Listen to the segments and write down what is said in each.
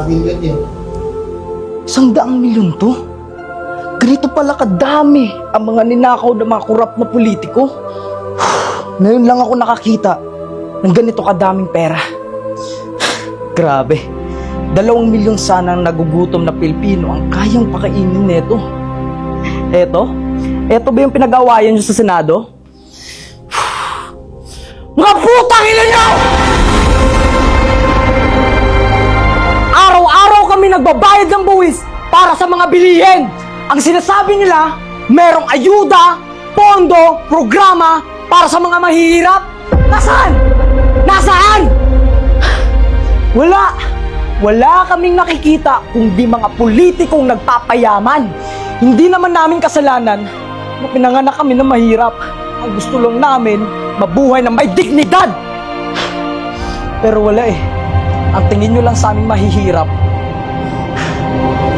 billion yun. 100 milyon to? Ganito pala kadami ang mga ninakaw ng mga korap na politiko. Ngayon lang ako nakakita ng ganito kadaming pera. Grabe. 2 milyon sanang nagugutom na Pilipino ang kayang pakainin neto. Eto ba yung pinag-awayan nyo sa Senado? Mga putang ina nyo! Araw-araw kami nagbabayad ng buwis para sa mga bilihin. Ang sinasabi nila, merong ayuda, pondo, programa para sa mga mahihirap. Nasaan? Nasaan? Wala kaming nakikita kundi mga politikong nagpapayaman. Hindi naman namin kasalanan na pinanganak kami na mahirap. Ang gusto lang namin, mabuhay na may dignidad. Pero wala eh. Ang tingin nyo lang sa aming mahihirap,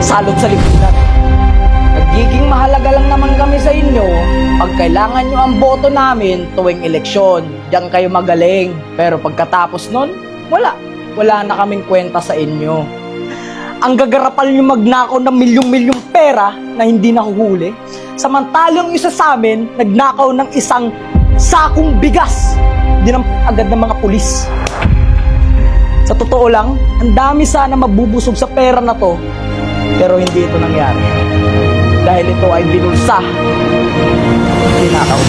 salot sa lipunan. Nagiging mahalaga lang naman kami sa inyo pag kailangan nyo ang boto namin tuwing eleksyon. Diyan kayo magaling. Pero pagkatapos nun, wala na kaming kwenta sa inyo. Ang gagarapal nyo magnakaw ng milyong-milyong pera na hindi nahuhuli. Samantalang isa sa amin, nagnakaw ng isang sakong bigas. Dinampot agad ng mga pulis. Sa totoo lang, ang dami sana mabubusog sa pera na to. Pero hindi ito nangyari. Dahil ito ay binulsa. Ninakaw.